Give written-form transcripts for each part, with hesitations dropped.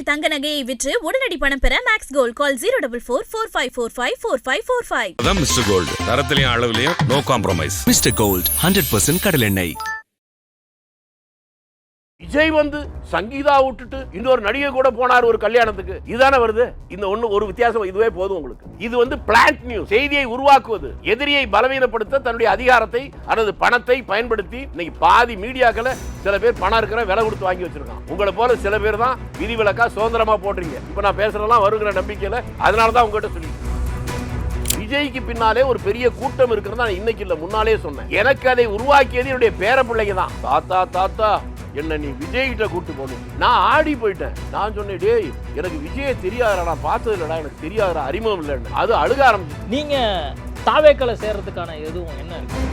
தங்க நகையை விற்று உடனடி பணம் பெற மேக்ஸ் கோல்ட் கால் 04445454545. அதான் மிஸ்டர் கோல்ட், தரத்திலையும் அளவுலையும் நோ காம்ப்ரமைஸ். மிஸ்டர் கோல்ட் 100% கடலெண்ணெய். விஜய் வந்து சங்கீதா விட்டுட்டு இன்னொரு நடிகை கூட போனார் ஒரு கல்யாணத்துக்கு. இதுதானே வருது. இந்த ஒரு வித்தியாசம் இதுவே போதும் உங்களுக்கு. இது வந்து பிளான்ட் நியூஸ், செய்தியை உருவாக்குவது, எதிரியை பலவீனப்படுத்த தன்னுடைய அதிகாரத்தை அல்லது பணத்தை பயன்படுத்தி. இன்னைக்கு பாதி மீடியாக்களை சில பேர் பணம் இருக்கிற விலை கொடுத்து வாங்கி வச்சிருக்கான். உங்களை போல சில பேர் தான் விதிவிலக்கா சுதந்திரமா போடுறீங்க. இப்ப நான் பேசுறதெல்லாம் வருகிற நம்பிக்கையில, அதனாலதான் உங்ககிட்ட சொல்லி விஜய்க்கு பின்னாலே ஒரு பெரிய கூட்டம் இருக்கிறதா இன்னைக்கு இல்ல முன்னாலே சொன்னேன். எனக்கு அதை உருவாக்கியது என்னுடைய பேர பிள்ளைங்க தான். தாத்தா தாத்தா என்ன நீ விஜய் கிட்ட கூட்டு போகணும். நான் ஆடி போயிட்டேன். நான் சொன்னேன், டேய் எனக்கு விஜயை தெரியாதா, நான் பார்த்தது இல்லடா, எனக்கு தெரியாத அறிமுகம் இல்லைன்னு. அது அழுக ஆரம்பிச்சு. நீங்க தாவேக்கல சேர்றதுக்கான எதுவும் என்ன இருக்கு?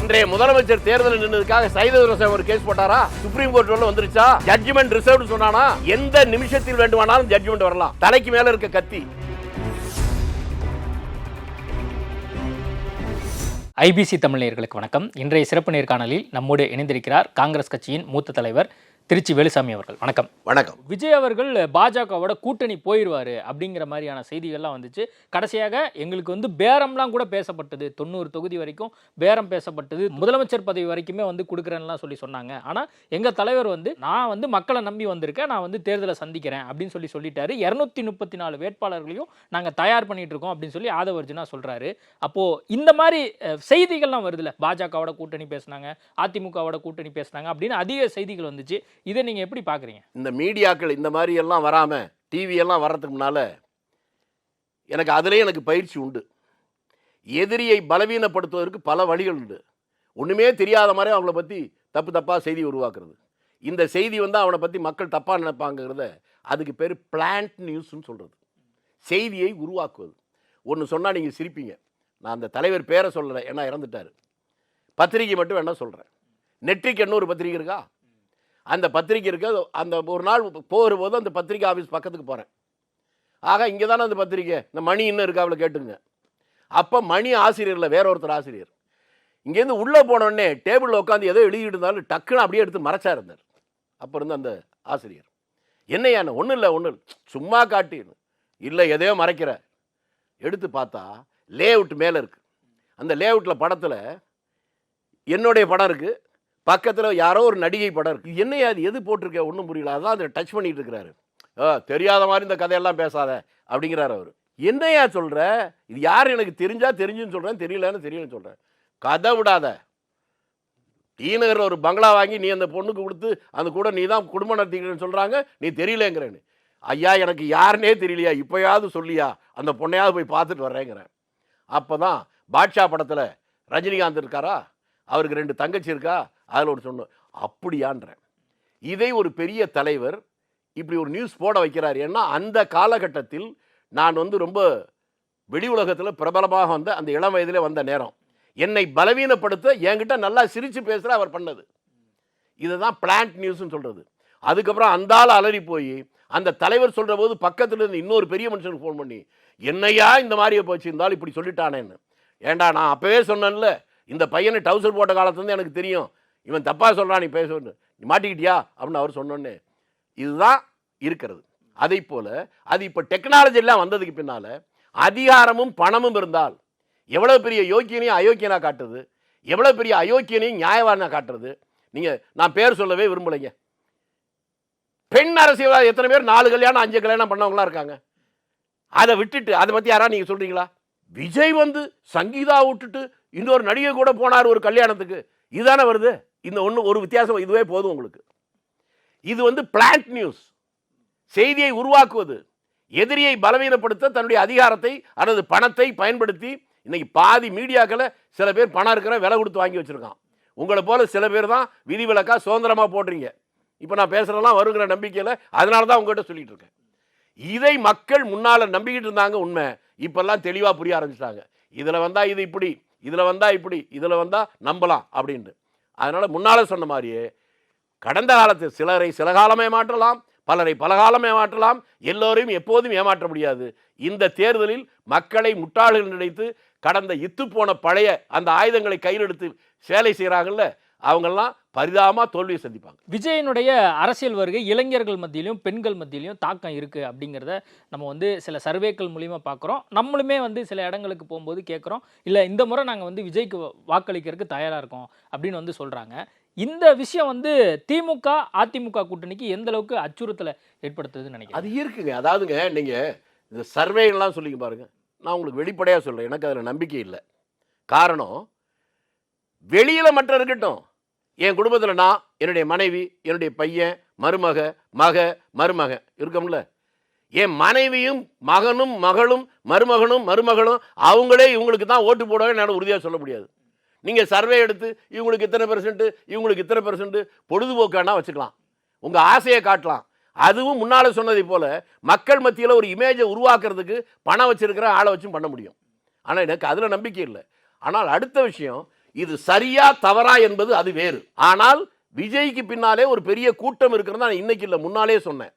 இன்றைய முதலமைச்சர் தேர்தல் நின்றதுக்காக சைதவரச ஒரு கேஸ் போட்டாரா? சுப்ரீம் கோர்ட் வந்துருச்சா? ஜட்ஜ்மெண்ட் ரிசர்வ்டு சொன்னானா? எந்த நிமிஷத்தில் வேண்டுமானாலும் ஜட்ஜ்மெண்ட் வரலாம். தலைக்கு மேல இருக்க கத்தி. ஐபிசி தமிழ் நேயர்களுக்கு வணக்கம். இன்றைய சிறப்பு நேர்காணலில் நம்மோடு இணைந்திருக்கிறார் காங்கிரஸ் கட்சியின் மூத்த தலைவர் திருச்சி வேலுசாமி அவர்கள். வணக்கம். வணக்கம். விஜய் அவர்கள் பாஜகவோட கூட்டணி போயிடுவாரு அப்படிங்கிற மாதிரியான செய்திகள்லாம் வந்துச்சு. கடைசியாக எங்களுக்கு பேரம்லாம் கூட பேசப்பட்டது. 90 தொகுதி வரைக்கும் பேரம் பேசப்பட்டது. முதலமைச்சர் பதவி வரைக்குமே கொடுக்குறேன்லாம் சொன்னாங்க. ஆனால் எங்கள் தலைவர் நான் மக்களை நம்பி வந்திருக்கேன், நான் தேர்தலை சந்திக்கிறேன் அப்படின்னு சொல்லிட்டாரு. 234 வேட்பாளர்களையும் நாங்கள் தயார் பண்ணிட்டு இருக்கோம் அப்படின்னு சொல்லி ஆதவர்ஜுனா சொல்றாரு. அப்போ இந்த மாதிரி செய்திகள்லாம் வருதுல்ல, பாஜகவோட கூட்டணி பேசினாங்க, அதிமுகவோட கூட்டணி பேசினாங்க அப்படின்னு அதிக செய்திகள் வந்துச்சு. இதை நீங்க எப்படி பாக்குறீங்க? இந்த மீடியாக்கள் இந்த மாதிரி எல்லாம் வராம டிவி எல்லாம் வர்றதுக்கு முன்னால எனக்கு பயிற்சி உண்டு. எதிரியை பலவீனப்படுத்துவதற்கு பல வழிகள் உண்டு. ஒண்ணுமே தெரியாத மாதிரி அவங்கள பத்தி தப்பா செய்தி உருவாக்குறது. இந்த செய்தி அவனை பத்தி மக்கள் தப்பா நினைப்பாங்கிறத, அதுக்கு பேர் பிளான்ட் நியூஸ்ன்னு சொல்றது. செய்தியை உருவாக்குவது. ஒன்று சொன்னா நீங்க சிரிப்பீங்க. நான் அந்த தலைவர் பேரை சொல்லலை, ஏன்னா இறந்துட்டாரு. பத்திரிகை மட்டும் வேணா சொல்றேன். நெற்றிக்கு ஒரு பத்திரிகை இருக்கா? அந்த பத்திரிக்கை இருக்கு. அந்த ஒரு நாள் போகிற போது அந்த பத்திரிக்கை ஆஃபீஸ் பக்கத்துக்கு போகிறேன். ஆக இங்கே தானே அந்த பத்திரிக்கை, இந்த மணி இன்னும் இருக்கா அவளை கேட்டுங்க. அப்போ மணி ஆசிரியரில் வேற ஒருத்தர் ஆசிரியர். இங்கேருந்து உள்ளே போனோடனே டேபிளில் உட்காந்து ஏதோ எழுதிட்டு இருந்தாலும் டக்குன்னு அப்படியே எடுத்து மறைச்சா இருந்தார். அப்போ இருந்து அந்த ஆசிரியர், என்னையான ஒன்றும் இல்லை சும்மா காட்டி, இல்லை எதையோ மறைக்கிற. எடுத்து பார்த்தா லே அவுட் மேலே இருக்குது. அந்த லே அவுட்டில் படத்தில் என்னுடைய படம் இருக்குது, பக்கத்தில் யாரோ ஒரு நடிகை படம் இருக்குது. என்னையா அது எது போட்டிருக்க ஒன்றும் புரியல. அதான் அதை டச் பண்ணிட்டு இருக்கிறாரு. தெரியாத மாதிரி இந்த கதையெல்லாம் பேசாத அப்படிங்கிறார் அவர். என்னையா சொல்கிற, இது யார் எனக்கு தெரிஞ்சா தெரிஞ்சுன்னு சொல்கிறேன், தெரியலன்னு தெரியலன்னு சொல்கிறேன். கதை விடாத. டீநகரில் ஒரு பங்களா வாங்கி நீ அந்த பொண்ணுக்கு கொடுத்து அந்த கூட நீ தான் குடும்பம் நடத்திக்கிறேன்னு சொல்கிறாங்க, நீ தெரியலங்கிறேன்னு. ஐயா எனக்கு யாருன்னே தெரியலையா, இப்போயாவது சொல்லியா, அந்த பொண்ணையாவது போய் பார்த்துட்டு வர்றேங்கிறேன். அப்போ தான் பாட்ஷா படத்தில் ரஜினிகாந்த் இருக்காரா, அவருக்கு 2 தங்கச்சி இருக்கா, அதில் ஒரு சொன்ன அப்படியான்றேன். இதை ஒரு பெரிய தலைவர் இப்படி ஒரு நியூஸ் போட வைக்கிறார். ஏன்னா அந்த காலகட்டத்தில் நான் ரொம்ப வெளி உலகத்தில் பிரபலமாக வந்த அந்த இளம் வயதிலே வந்த நேரம். என்னை பலவீனப்படுத்த என்கிட்ட நல்லா சிரித்து பேசுகிற அவர் பண்ணது. இதை தான் பிளான்ட் நியூஸ்ன்னு சொல்கிறது. அதுக்கப்புறம் அந்த ஆள் அலறி போய் அந்த தலைவர் சொல்கிற போது பக்கத்தில் இருந்து இன்னொரு பெரிய மனுஷனுக்கு ஃபோன் பண்ணி, என்னையா இந்த மாதிரியே போச்சு, இருந்தாலும் இப்படி சொல்லிட்டானேன்னு. ஏண்டா நான் அப்போவே சொன்னேன்ல, இந்த பையனை டவுசர் போட்ட காலத்துலேருந்து எனக்கு தெரியும், இவன் தப்பாக சொல்கிறான், நீ பேச, நீ மாட்டிக்கிட்டியா அப்படின்னு அவர் சொன்னோன்னே. இதுதான் இருக்கிறது. அதை போல் அது இப்போ டெக்னாலஜி எல்லாம் வந்ததுக்கு பின்னால் அதிகாரமும் பணமும் இருந்தால் எவ்வளோ பெரிய யோக்கியனையும் அயோக்கியனாக காட்டுறது, எவ்வளோ பெரிய அயோக்கியனையும் நியாயவானாக காட்டுறது. நீங்கள் நான் பேர் சொல்லவே விரும்பலைங்க. பெண் அரசியல்வாதி எத்தனை பேர் 4 கல்யாணம் 5 கல்யாணம் பண்ணவங்களா இருக்காங்க. அதை விட்டுட்டு அதை பற்றி யாராவது நீங்கள் சொல்கிறீங்களா? விஜய் சங்கீதா விட்டுட்டு இன்னொரு நடிகை கூட போனார் ஒரு கல்யாணத்துக்கு. இதுதானே வருது. இந்த ஒரு வித்தியாசம் இதுவே போதும் உங்களுக்கு. இது பிளான்ட் நியூஸ், செய்தியை உருவாக்குவது, எதிரியை பலவீனப்படுத்த தன்னுடைய அதிகாரத்தை அல்லது பணத்தை பயன்படுத்தி. இன்னைக்கு பாதி மீடியாக்களை சில பேர் பணம் இருக்கிற விலை கொடுத்து வாங்கி வச்சிருக்கான். உங்களை போல சில பேர் தான் விதிவிலக்கா சுதந்திரமா போடுறீங்க. இப்போ நான் பேசுறதெல்லாம் வருகிற நம்பிக்கையில், அதனால தான் உங்ககிட்ட சொல்லிட்டு இருக்கேன். இதை மக்கள் முன்னால் நம்பிக்கிட்டு இருந்தாங்க, உண்மை. இப்பெல்லாம் தெளிவாக புரிய ஆரம்பிச்சிட்டாங்க. இதில் வந்தால் இது இப்படி, இதில் வந்தால் இப்படி, இதில் வந்தால் நம்பலாம் அப்படின்ட்டு. அதனால் முன்னால் சொன்ன மாதிரியே கடந்த காலத்தில் சிலரை சில காலம் ஏமாற்றலாம், பலரை பல காலம் ஏமாற்றலாம், எல்லோரையும் எப்போதும் ஏமாற்ற முடியாது. இந்த தேர்தலில் மக்களை முட்டாள்கள் நினைத்து கடந்த இத்து போன பழைய அந்த ஆயுதங்களை கையில் எடுத்து சேலை செய்கிறாங்கல்ல, அவங்கெல்லாம் பரிதாபமாக தோல்வியை சந்திப்பாங்க. விஜயனுடைய அரசியல் வருகை இளைஞர்கள் மத்தியிலும் பெண்கள் மத்தியிலும் தாக்கம் இருக்குது அப்படிங்கிறத நம்ம வந்து சில சர்வேக்கள் மூலிமா பார்க்குறோம். நம்மளுமே வந்து சில இடங்களுக்கு போகும்போது கேட்குறோம், இல்லை இந்த முறை நாங்கள் வந்து விஜய்க்கு வாக்களிக்கிறதுக்கு தயாராக இருக்கோம் அப்படின்னு வந்து சொல்கிறாங்க. இந்த விஷயம் வந்து திமுக அதிமுக கூட்டணிக்கு எந்த அளவுக்கு அச்சுறுத்தலை ஏற்படுத்துதுன்னு நினைக்கிறேன். அது இருக்குங்க. அதாவதுங்க, நீங்கள் இந்த சர்வேலாம் சொல்லிங்க பாருங்க, நான் உங்களுக்கு வெளிப்படையாக சொல்கிறேன், எனக்கு அதில் நம்பிக்கை இல்லை. காரணம், வெளியில் மட்டும் இருக்கட்டும், என் குடும்பத்தில் நான், என்னுடைய மனைவி, என்னுடைய பையன், மருமக இருக்கோம்ல, என் மனைவியும் மகனும் மகளும் மருமகனும் அவங்களே இவங்களுக்கு தான் ஓட்டு போடுவாங்க என்னால் உறுதியாக சொல்ல முடியாது. நீங்கள் சர்வே எடுத்து இவங்களுக்கு இத்தனை பெர்சன்ட் இவங்களுக்கு இத்தனை பெர்சன்ட் பொழுதுபோக்கானா வச்சுக்கலாம், உங்கள் ஆசையை காட்டலாம். அதுவும் முன்னால் சொன்னதை போல் மக்கள் மத்தியில் ஒரு இமேஜை உருவாக்குறதுக்கு பணம் வச்சிருக்கிற ஆளை வச்சும் பண்ண முடியும். ஆனால் எனக்கு அதில் நம்பிக்கை இல்லை. ஆனால் அடுத்த விஷயம், இது சரியா தவறா என்பது அது வேறு. ஆனால் விஜய்க்கு பின்னாலே ஒரு பெரிய கூட்டம் இருக்கிறது நான் இன்னைக்கு இல்லை, முன்னாலே சொன்னேன்.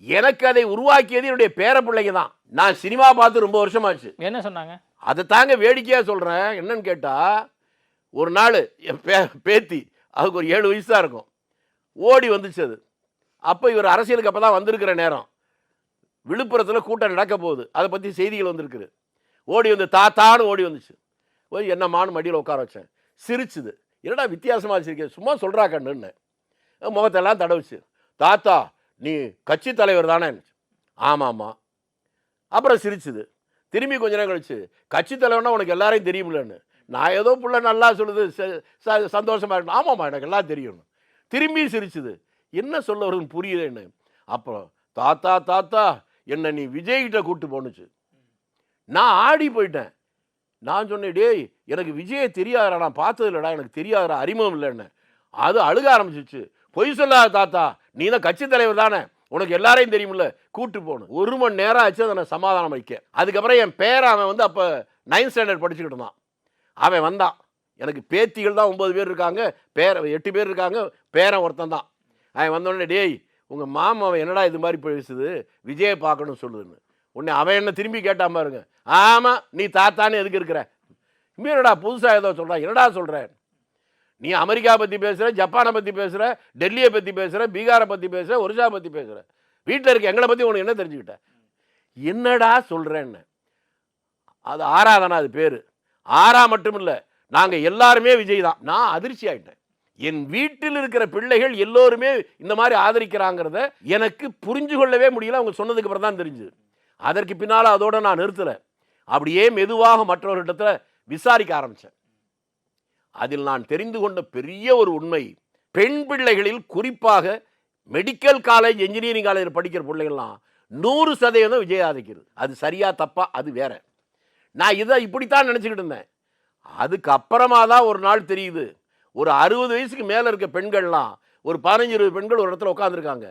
எனக்கு அதை உருவாக்கியது என்னுடைய பேர பிள்ளைங்க தான். நான் சினிமா பார்த்து ரொம்ப வருஷமாச்சு. என்ன சொன்னாங்க அதை தாங்க வேடிக்கையாக சொல்கிறேன். என்னன்னு கேட்டால், ஒரு நாள் என் பேத்தி, அதுக்கு ஒரு 7 வயசு தான் இருக்கும், ஓடி வந்துச்சு. அது அப்போ இவர் அரசியலுக்கு அப்போ தான் வந்திருக்கிற நேரம், விழுப்புரத்தில் கூட்டம் நடக்க போகுது, அதை பற்றி செய்திகள் வந்திருக்குது. ஓடி வந்து தாத்தான்னு ஓடி வந்துச்சு. போய் என்னம்மான்னு மடியில் உட்கார வச்சேன். சிரிச்சுது. என்னடா வித்தியாசமாக வச்சிருக்கேன், சும்மா சொல்கிறா கண்ணுன்னு முகத்தெல்லாம் தடவுச்சு. தாத்தா நீ கட்சி தலைவர் தானே? ஆமாம்மா. அப்புறம் சிரிச்சுது. திரும்பி கொஞ்ச நேரம் கழிச்சு, கட்சி தலைவர்னா உனக்கு எல்லாரையும் தெரியுமில்லன்னு. நான் ஏதோ புள்ள நல்லா சொல்லுது, சந்தோஷமாக இருக்கணும். ஆமாம்மா எனக்கு எல்லாம் தெரியும். திரும்பி சிரிச்சுது. என்ன சொல்ல வருதுன்னு புரியுதுன்னு. அப்புறம் தாத்தா என்னை நீ விஜய்கிட்ட கூப்பிட்டு போணுச்சு. நான் ஆடி போயிட்டேன். நான் சொன்னேன், டேய் எனக்கு விஜயை தெரியாதா, நான் பார்த்தது இல்லைடா, எனக்கு தெரியாதா, அறிமுகம் இல்லைன்னு. அது அழுக ஆரம்பிச்சிச்சு. பொய் சொல்லாத தாத்தா, நீ தான் கட்சி தலைவர் தானே, உனக்கு எல்லாரையும் தெரியுமில்ல, கூப்பிட்டு போகணும். 1 மணி நேரம் ஆச்சு அதை நான் சமாதானம் வைக்க. அதுக்கப்புறம் என் பேரை, அவன் வந்து அப்போ 9th ஸ்டாண்டர்ட் படிச்சுக்கிட்டு இருந்தான். அவன் வந்தான். எனக்கு பேத்திகள் தான் 9 பேர் இருக்காங்க, 8 பேர் இருக்காங்க, பேரன் ஒருத்தன் தான். அவன் வந்தோடனே, டேய் உங்கள் மாமாவை என்னடா இது மாதிரி பேசுது, விஜயை பார்க்கணும்னு சொல்லுதுன்னு. உடனே அவன் என்ன திரும்பி கேட்டான் பாருங்க, ஆமாம் நீ தாத்தான்னு எதுக்கு இருக்கிற, என்னடா புதுசாக ஏதோ சொல்கிறான், என்னடா சொல்கிறேன், நீ அமெரிக்கா பற்றி பேசுகிற, ஜப்பானை பற்றி பேசுகிற, டெல்லியை பற்றி பேசுகிற, பீகாரை பற்றி பேசுகிற, ஒரிசா பற்றி பேசுகிற, வீட்டில் இருக்க எங்களை பற்றி உனக்கு என்ன தெரிஞ்சுக்கிட்ட, என்னடா சொல்கிறேன்னு. அது ஆராதனா, அது பேர் ஆரா மட்டும் இல்லை, நாங்கள் எல்லாருமே விஜய் தான். நான் அதிர்ச்சி ஆகிட்டேன். என் வீட்டில் இருக்கிற பிள்ளைகள் எல்லோருமே இந்த மாதிரி ஆதரிக்கிறாங்கிறத எனக்கு புரிஞ்சு கொள்ளவே முடியல. அவங்க சொன்னதுக்கு அப்புறம் தான் தெரிஞ்சுது. அதற்கு பின்னால் அதோட நான் நிறுத்தலை. அப்படியே மெதுவாக மற்றவர்களிடத்தில் விசாரிக்க ஆரம்பித்தேன். அதில் நான் தெரிந்து கொண்ட பெரிய ஒரு உண்மை, பெண் பிள்ளைகளில் குறிப்பாக மெடிக்கல் காலேஜ், இன்ஜினியரிங் காலேஜில் படிக்கிற பிள்ளைகள்லாம் 100% விஜய் ஆதரிக்கிறது. அது சரியா தப்பா அது வேற. நான் இதை இப்படித்தான் நினச்சிக்கிட்டு இருந்தேன். அதுக்கப்புறமா தான் ஒரு நாள் தெரியுது, ஒரு 60 வயசுக்கு மேலே இருக்க பெண்கள்லாம், ஒரு 15-20 பெண்கள் ஒரு இடத்துல உட்காந்துருக்காங்க.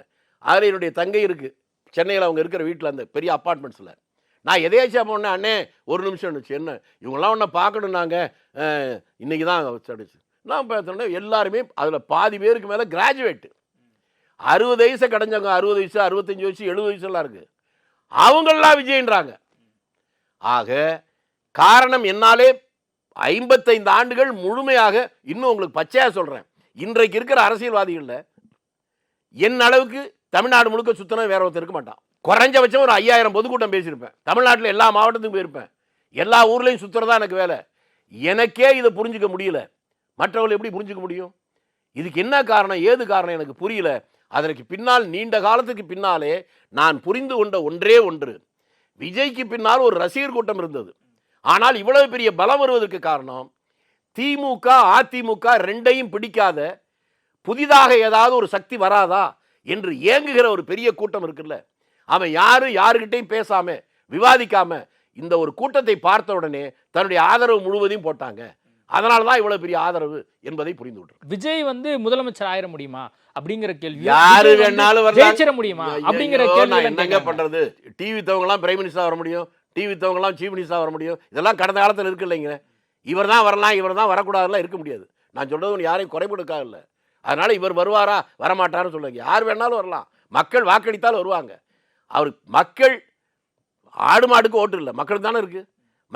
அதில் என்னுடைய தங்கை இருக்குது, சென்னையில் அவங்க இருக்கிற வீட்டில், அந்த பெரிய அப்பார்ட்மெண்ட்ஸில். நான் எதேச்சியாக போனேன், அண்ணே ஒரு நிமிஷம் இருந்துச்சு, என்ன இவங்கெல்லாம் ஒன்றை பார்க்கணும், நாங்கள் இன்றைக்கி தான் அடிச்சு. நான் பார்த்தோன்னே எல்லாருமே அதில் பாதி பேருக்கு மேலே கிராஜுவேட்டு, 60 வயசை கடைஞ்சவங்க, 60 வயசு 65 வயசு 70 வயசுலாம் இருக்குது, அவங்களெலாம் விஜயன்றாங்க. ஆக காரணம், என்னாலே 55 ஆண்டுகள் முழுமையாக, இன்னும் உங்களுக்கு பச்சையாக சொல்கிறேன், இன்றைக்கு இருக்கிற அரசியல்வாதிகளில் என் அளவுக்கு தமிழ்நாடு முழுக்க சுற்றினா வேற ஒருத்தர் இருக்க மாட்டான். குறைஞ்சபட்சம் ஒரு 5000 பொதுக்கூட்டம் பேசியிருப்பேன். தமிழ்நாட்டில் எல்லா மாவட்டத்துக்கும் போயிருப்பேன். எல்லா ஊர்லேயும் சுற்றுறதா எனக்கு வேலை. எனக்கே இதை புரிஞ்சிக்க முடியல, மற்றவர்கள் எப்படி புரிஞ்சிக்க முடியும்? இதுக்கு என்ன காரணம், ஏது காரணம் எனக்கு புரியல. அதற்கு பின்னால், நீண்ட காலத்துக்கு பின்னாலே நான் புரிந்து கொண்ட ஒன்றே ஒன்று, விஜய்க்கு பின்னால் ஒரு ரசிகர் கூட்டம் இருந்தது. ஆனால் இவ்வளவு பெரிய பலம் வருவதற்கு காரணம், திமுக அதிமுக ரெண்டையும் பிடிக்காத, புதிதாக ஏதாவது ஒரு சக்தி வராதா என்று ஏங்குகிற ஒரு பெரிய கூட்டம் இருக்குல்ல, அவன் யாருக்கிட்டையும் பேசாம விவாதிக்காம இந்த ஒரு கூட்டத்தை பார்த்த உடனே தன்னுடைய ஆதரவு முழுவதையும் போட்டாங்க. அதனால தான் இவ்வளவு பெரிய ஆதரவு என்பதை புரிந்து விட்டு. விஜய் வந்து முதலமைச்சர் ஆயிர முடியுமா அப்படிங்கிற கேள்வி, யாரு வேணாலும் ஜெயிச்சிட முடியுமா அப்படிங்கிற கேள்வி என்னங்க பண்றது? டிவி தவங்கலாம் பிரைம் மினிஸ்டரா வர முடியும், டிவி தவங்கலாம் சீஃப் மினிஸ்டரா வர முடியும். இதெல்லாம் கடந்த காலத்தில் இருக்கு இல்லைங்க. இவர் தான் வரலாம், இவர் தான் வரக்கூடாதுலாம் இருக்க முடியாது. நான் சொல்றது யாரையும் குறைபடுக்காக இல்லை. அதனால இவர் வருவாரா வரமாட்டாருன்னு சொல்லுங்க. யார் வேணாலும் வரலாம், மக்கள் வாக்களித்தால் வருவாங்க. அவர் மக்கள் ஆடு மாடுக்கு ஓட்டு இல்லை, மக்களுக்கு தானே இருக்கு.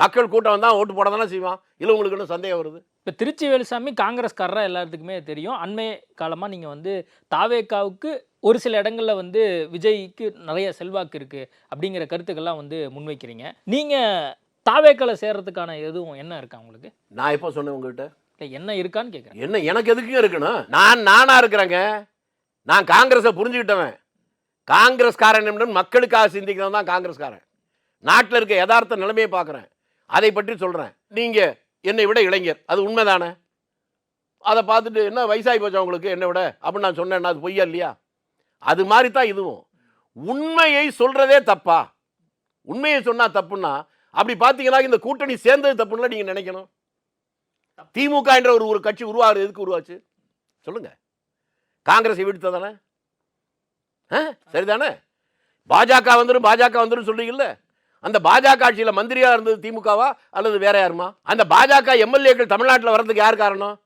மக்கள் கூட்டம் வந்தால் ஓட்டு போட தானே செய்வான். இல்லை உங்களுக்கு என்ன சந்தேகம் வருது? இப்போ திருச்சி வேலுசாமி காங்கிரஸ்காரரா எல்லாத்துக்குமே தெரியும். அண்மை காலமாக நீங்கள் வந்து தாவேக்காவுக்கு ஒரு சில இடங்களில் வந்து விஜய்க்கு நிறைய செல்வாக்கு இருக்குது அப்படிங்கிற கருத்துக்கள்லாம் வந்து முன்வைக்கிறீங்க. நீங்கள் தாவேக்கால சேர்றதுக்கான எதுவும் என்ன இருக்கா உங்களுக்கு? நான் எப்போ சொன்னேன் உங்ககிட்ட? இல்லை என்ன இருக்கான்னு கேட்குறேன். என்ன எனக்கு எதுக்குங்க இருக்கணும்? நானாக இருக்கிறேங்க. நான் காங்கிரஸை புரிஞ்சுக்கிட்டவன். காங்கிரஸ்காரன் மக்களுக்காக சிந்திக்கிறவன் தான் காங்கிரஸ்காரன். நாட்டில் இருக்க யதார்த்த நிலைமையை பார்க்குறேன், அதை பற்றி சொல்கிறேன். நீங்கள் என்னை விட இளைஞர், அது உண்மைதானே? அதை பார்த்துட்டு என்ன வயசாகி போச்சா உங்களுக்கு என்னை விட அப்படின்னு நான் சொன்னேன்னா அது பொய்யா இல்லையா? அது மாதிரி தான் இதுவும். உண்மையை சொல்கிறதே தப்பா? உண்மையை சொன்னால் தப்புன்னா அப்படி பார்த்தீங்கன்னா இந்த கூட்டணி சேர்ந்தது தப்புன்னு நீங்கள் நினைக்கணும். திமுக என்ற ஒரு கட்சி உருவாகுது, எதுக்கு உருவாச்சு சொல்லுங்க? காங்கிரஸை வீழ்த்த தானே? சரிதானே? பாஜக வந்துடும் சொல்றீங்கல்ல, அந்த பாஜக ஆட்சியில் மந்திரியா இருந்தது திமுகவா அல்லது வேற யாருமா? அந்த பாஜக எம்எல்ஏக்கள் தமிழ்நாட்டில் வர்றதுக்கு யார் காரணம்?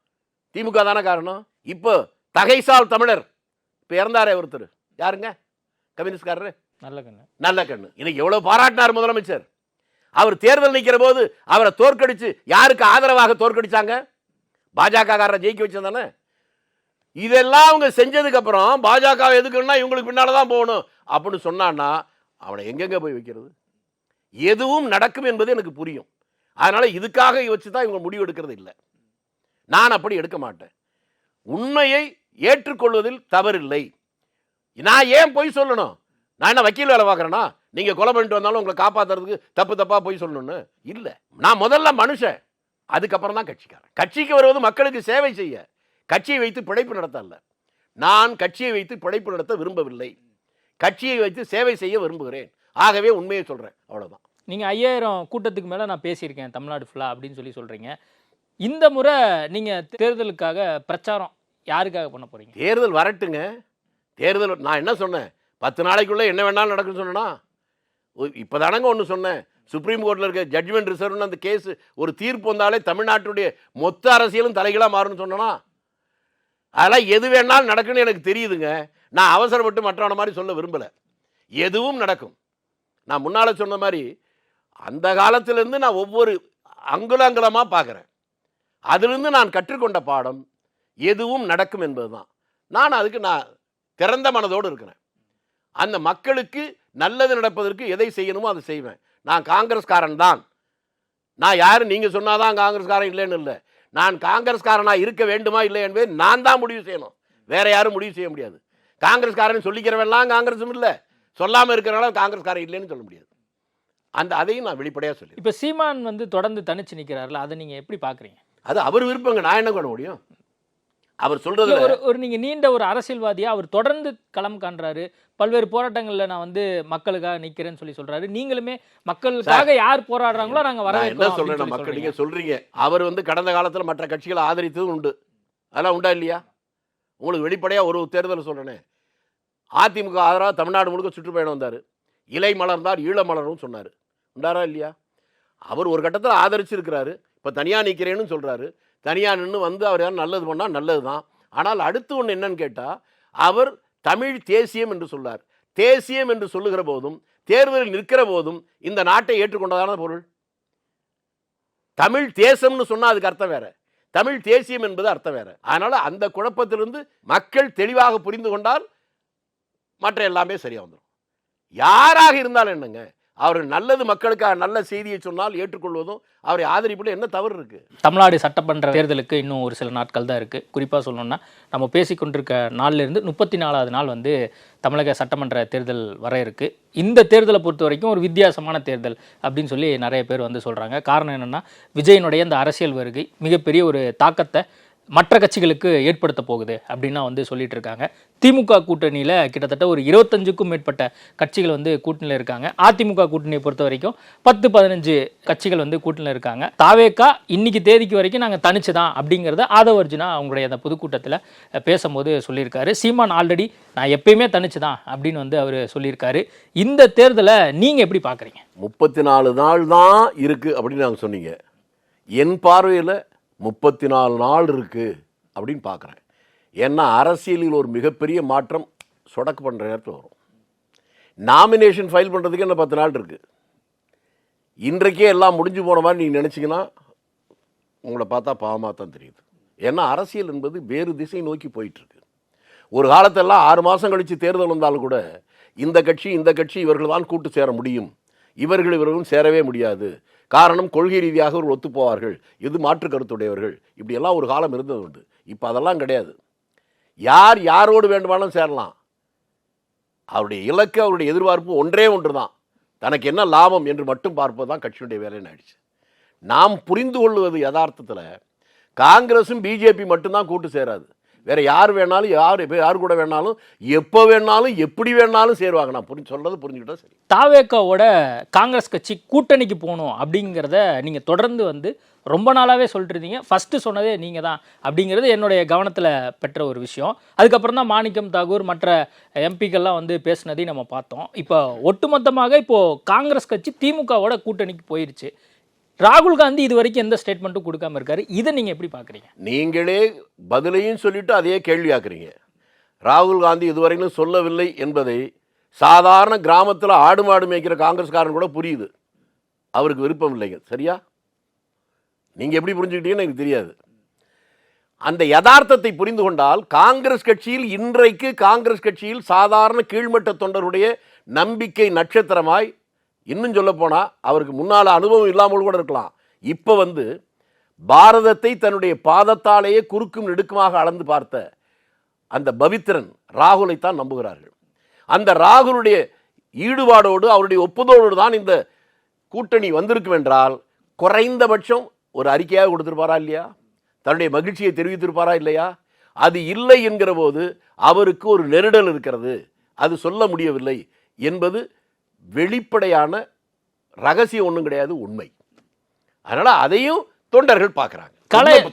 திமுக தானே காரணம். இப்போ தகைசால் தமிழர் இப்போ இறந்தாரே ஒருத்தர், யாருங்க? கம்யூனிஸ்ட்காரரு நல்ல கண்ணு. இன்னைக்கு எவ்வளவு பாராட்டினார் முதலமைச்சர். அவர் தேர்தல் நிற்கிற போது அவரை தோற்கடிச்சு யாருக்கு ஆதரவாக தோற்கடிச்சாங்க? பாஜக காரரை ஜெயிக்க வச்சதானே. இதெல்லாம் அவங்க செஞ்சதுக்கு அப்புறம் பாஜக எதுக்குன்னா இவங்களுக்கு பின்னால்தான் போகணும் அப்படின்னு சொன்னான்னா அவனை எங்கெங்க போய் வைக்கிறது? எதுவும் நடக்கும் என்பது எனக்கு புரியும். அதனால இதுக்காக வச்சு தான் இவங்க முடிவு எடுக்கிறது இல்லை. நான் அப்படி எடுக்க மாட்டேன். உண்மையை ஏற்றுக்கொள்வதில் தவறில்லை. நான் ஏன் பொய் சொல்லணும்? நான் என்ன வக்கீல் வேலை பார்க்குறேன்னா நீங்கள் கொலை பண்ணிட்டு வந்தாலும் உங்களை காப்பாற்றுறதுக்கு தப்பாக பொய் சொல்லணும்னு இல்லை. நான் முதல்ல மனுஷன், அதுக்கப்புறம் தான் கட்சிக்காரன். கட்சிக்கு வருவது மக்களுக்கு சேவை செய்ய, கட்சியை வைத்து பிழைப்பு நடத்த அல்ல. நான் கட்சியை வைத்து பிழைப்பு நடத்த விரும்பவில்லை, கட்சியை வைத்து சேவை செய்ய விரும்புகிறேன். ஆகவே உண்மையை சொல்கிறேன், அவ்வளோதான். நீங்கள் 5000 கூட்டத்துக்கு மேலே நான் பேசியிருக்கேன் தமிழ்நாடு ஃபுல்லாக அப்படின்னு சொல்கிறீங்க. இந்த முறை நீங்கள் தேர்தலுக்காக பிரச்சாரம் யாருக்காக பண்ண போகிறீங்க? தேர்தல் வரட்டுங்க. தேர்தல் நான் என்ன சொன்னேன்? 10 நாளைக்குள்ளே என்ன வேணாலும் நடக்குன்னு சொன்னா? இப்போ தானங்க ஒன்று சொன்னேன். சுப்ரீம் கோர்ட்டில் இருக்க ஜட்ஜ்மெண்ட் ரிசர்வ்னு அந்த கேஸ் ஒரு தீர்ப்பு வந்தாலே தமிழ்நாட்டுடைய மொத்த அரசியலும் தலைகளாக மாறும்னு சொன்னா? அதெல்லாம் எது வேணாலும் நடக்குன்னு எனக்கு தெரியுதுங்க. நான் அவசரப்பட்டு மற்றவன மாதிரி சொல்ல விரும்பலை. எதுவும் நடக்கும். நான் முன்னால் சொன்ன மாதிரி அந்த காலத்திலேருந்து நான் ஒவ்வொரு அங்குலங்கலமாக பார்க்குறேன். அதிலிருந்து நான் கற்றுக்கொண்ட பாடம் எதுவும் நடக்கும் என்பது தான். அதுக்கு நான் திறந்த மனதோடு இருக்கிறேன். அந்த மக்களுக்கு நல்லது நடப்பதற்கு எதை செய்யணுமோ அதை செய்வேன். நான் காங்கிரஸ்காரன் தான். நான் யார் நீங்கள் சொன்னாதான் காங்கிரஸ்காரன் இல்லைன்னு இல்லை. நான் காங்கிரஸ்காரனாக இருக்க வேண்டுமா இல்லை என்பதை நான் தான் முடிவு செய்யணும், வேற யாரும் முடிவு செய்ய முடியாது. காங்கிரஸ்காரன் சொல்லிக்கிறவெல்லாம் காங்கிரஸும் இல்லை, சொல்லாமல் இருக்கிறனால காங்கிரஸ்காரன் இல்லைன்னு சொல்ல முடியாது. அதையும் நான் வெளிப்படையாக சொல்லி. இப்போ சீமான் வந்து தொடர்ந்து தனிச்சு நிற்கிறாருல, அதை நீங்கள் எப்படி பார்க்குறீங்க? அது அவர் விருப்பங்க, நான் என்ன பண்ண முடியும்? அவர் சொல்றது ஒரு நீங்க நீண்ட ஒரு அரசியல்வாதியா அவர் தொடர்ந்து களம் காண்றாரு. பல்வேறு போராட்டங்கள்ல நான் வந்து மக்களுக்காக நிக்கிறேன்னு சொல்றாரு. நீங்களுமே மக்களுக்காக யார் போராடுறாங்களோ நாங்க வரவேற்கிறோம். என்ன சொல்றேன் மக்கள், நீங்க சொல்றீங்க அவர் வந்து கடந்த காலத்தில் மற்ற கட்சிகளை ஆதரித்ததும் உண்டு. அதெல்லாம் உண்டா இல்லையா? உங்களுக்கு வெளிப்படையா ஒரு தேர்தல் சொல்றேனே, அதிமுக ஆதரவாக தமிழ்நாடு முழுக்க சுற்றுப்பயணம் வந்தார். இலை மலர்ந்தார் ஈழ மலரும் சொன்னார். உண்டாரா இல்லையா? அவர் ஒரு கட்டத்தில் ஆதரிச்சிருக்கிறாரு. இப்போ தனியாக நிற்கிறேன்னு சொல்கிறாரு. தனியாக நின்று வந்து அவர் யாரும் நல்லது பண்ணால் நல்லது தான். ஆனால் அடுத்து ஒன்று என்னன்னு கேட்டால், அவர் தமிழ் தேசியம் என்று சொல்லார். தேசியம் என்று சொல்லுகிற போதும் தேர்தலில் நிற்கிற போதும் இந்த நாட்டை ஏற்றுக்கொண்டதான பொருள். தமிழ் தேசம்னு சொன்னால் அதுக்கு அர்த்தம் வேற, தமிழ் தேசியம் என்பது அர்த்தம் வேற. அதனால் அந்த குழப்பத்திலிருந்து மக்கள் தெளிவாக புரிந்து கொண்டால் மற்ற எல்லாமே சரியாக வந்துடும். யாராக இருந்தாலும் என்னங்க, அவர்கள் நல்லது மக்களுக்காக நல்ல செய்தியை சொன்னால் ஏற்றுக்கொள்வதும் அவரை ஆதரிப்பில் என்ன தவறு இருக்கு? தமிழ்நாடு சட்டமன்ற தேர்தலுக்கு இன்னும் ஒரு சில நாட்கள் தான் இருக்கு. குறிப்பாக சொல்லணும்னா நம்ம பேசிக்கொண்டிருக்க நாளிலிருந்து 34வது நாள் வந்து தமிழக சட்டமன்ற தேர்தல் வர இருக்கு. இந்த தேர்தலை பொறுத்த வரைக்கும் ஒரு வித்தியாசமான தேர்தல் அப்படின்னு சொல்லி நிறைய பேர் வந்து சொல்றாங்க. காரணம் என்னன்னா, விஜயனுடைய இந்த அரசியல் வருகை மிகப்பெரிய ஒரு தாக்கத்தை மற்ற கட்சிகளுக்கு ஏற்படுத்த போகுது அப்படின்னா வந்து சொல்லிட்டு இருக்காங்க. திமுக கூட்டணியில் கிட்டத்தட்ட ஒரு 25க்கும் மேற்பட்ட கட்சிகள் வந்து கூட்டணியில் இருக்காங்க. அதிமுக கூட்டணியை பொறுத்த வரைக்கும் 10-15 கட்சிகள் வந்து கூட்டணியில் இருக்காங்க. தாவேக்கா இன்னைக்கு தேதிக்கு வரைக்கும் நாங்கள் தனிச்சு தான் அப்படிங்கிறத ஆதவ அர்ஜுனா அவங்களுடைய அந்த பொதுக்கூட்டத்தில் பேசும்போது சொல்லியிருக்காரு. சீமான் ஆல்ரெடி நான் எப்பயுமே தனிச்சு தான் அப்படின்னு வந்து அவர் சொல்லியிருக்காரு. இந்த தேர்தலை நீங்கள் எப்படி பார்க்குறீங்க? 34 நாள் தான் இருக்குது அப்படின்னு நாங்கள் சொன்னீங்க. என் பார்வையில் 34 நாள் இருக்குது அப்படின்னு பார்க்குறேன். ஏன்னா அரசியலில் ஒரு மிகப்பெரிய மாற்றம் சொடக்கு பண்ணுற நேரத்தில் வரும். நாமினேஷன் ஃபைல் பண்ணுறதுக்கு என்ன 10 நாள் இருக்குது. இன்றைக்கே எல்லாம் முடிஞ்சு போன மாதிரி நீங்கள் நினச்சிங்கன்னா உங்களை பார்த்தா பாவமாக தான் தெரியுது. ஏன்னா அரசியல் என்பது வேறு திசை நோக்கி போயிட்டுருக்கு. ஒரு காலத்தெல்லாம் 6 மாதம் கழித்து தேர்தல் வந்தாலும் கூட இந்த கட்சி இவர்கள் தான் கூட்டு சேர முடியும், இவர்களும் சேரவே முடியாது, காரணம் கொள்கை ரீதியாக ஒரு ஒத்துப்போவார்கள், இது மாற்று கருத்துடையவர்கள், இப்படியெல்லாம் ஒரு காலம் இருந்தது உண்டு. இப்போ அதெல்லாம் கிடையாது. யார் யாரோடு வேண்டுமானாலும் சேரலாம். அவருடைய இலக்கு, அவருடைய எதிர்பார்ப்பு ஒன்றே ஒன்று தான், தனக்கு என்ன லாபம் என்று மட்டும் பார்ப்பது தான் கட்சியுடைய வேலைன்னு ஆயிடுச்சு. நாம் புரிந்து கொள்வது யதார்த்தத்தில் காங்கிரஸும் பிஜேபி மட்டும்தான் கூட்டு சேராது. வேற யார் வேணாலும் யார் கூட வேணாலும் எப்போ வேணாலும் எப்படி வேணாலும் சேருவாங்க. நான் சொல்றது புரிஞ்சுக்கிட்டா சரி. தாவேக்காவோட காங்கிரஸ் கட்சி கூட்டணிக்கு போகணும் அப்படிங்கிறத நீங்கள் தொடர்ந்து வந்து ரொம்ப நாளாகவே சொல்லிட்டு இருந்தீங்க. ஃபஸ்ட்டு சொன்னதே நீங்கள் தான் அப்படிங்கிறது என்னுடைய கவனத்தில் பெற்ற ஒரு விஷயம். அதுக்கப்புறம் தான் மாணிக்கம் தாகூர் மற்ற எம்பிக்கள்லாம் வந்து பேசுனதையும் நம்ம பார்த்தோம். இப்போ ஒட்டுமொத்தமாக இப்போது காங்கிரஸ் கட்சி திமுகவோட கூட்டணிக்கு போயிருச்சு. ராகுல் காந்தி இது வரைக்கும் எந்த ஸ்டேட்மெண்ட்டும் கொடுக்காம இருக்காரு. இதை நீங்கள் எப்படி பார்க்குறீங்க? நீங்களே பதிலையும் சொல்லிட்டு அதையே கேள்வியாக்குறீங்க. ராகுல் காந்தி இதுவரையிலும் சொல்லவில்லை என்பதை சாதாரண கிராமத்தில் ஆடு மாடு மேய்க்கிற காங்கிரஸ்காரன் கூட புரியுது. அவருக்கு விருப்பம் இல்லைங்க. சரியா? நீங்கள் எப்படி புரிஞ்சுக்கிட்டீங்கன்னு எனக்கு தெரியாது. அந்த யதார்த்தத்தை புரிந்து கொண்டால் காங்கிரஸ் கட்சியில் இன்றைக்கு காங்கிரஸ் கட்சியில் சாதாரண கீழ்மட்ட தொண்டருடைய நம்பிக்கை நட்சத்திரமாய், இன்னும் சொல்ல போனால் அவருக்கு முன்னால் அனுபவம் இல்லாமல் கூட இருக்கலாம், இப்போ வந்து பாரதத்தை தன்னுடைய பாதத்தாலேயே குறுக்கும் நெடுக்குமாக அளந்து பார்த்த அந்த பவித்திரன் ராகுலைத்தான் நம்புகிறார்கள். அந்த ராகுலுடைய ஈடுபாடோடு அவருடைய ஒப்புதலோடு தான் இந்த கூட்டணி வந்திருக்கும் என்றால் குறைந்தபட்சம் ஒரு அறிக்கையாக கொடுத்திருப்பாரா இல்லையா? தன்னுடைய மகிழ்ச்சியை தெரிவித்திருப்பாரா இல்லையா? அது இல்லை என்கிற போது அவருக்கு ஒரு நெருடல் இருக்கிறது, அது சொல்ல முடியவில்லை என்பது வெளிப்படையான ரகசியம் ஒன்றும் கிடையாது, உண்மை. அதனால அதையும் தொண்டர்கள் பார்க்குறாங்க.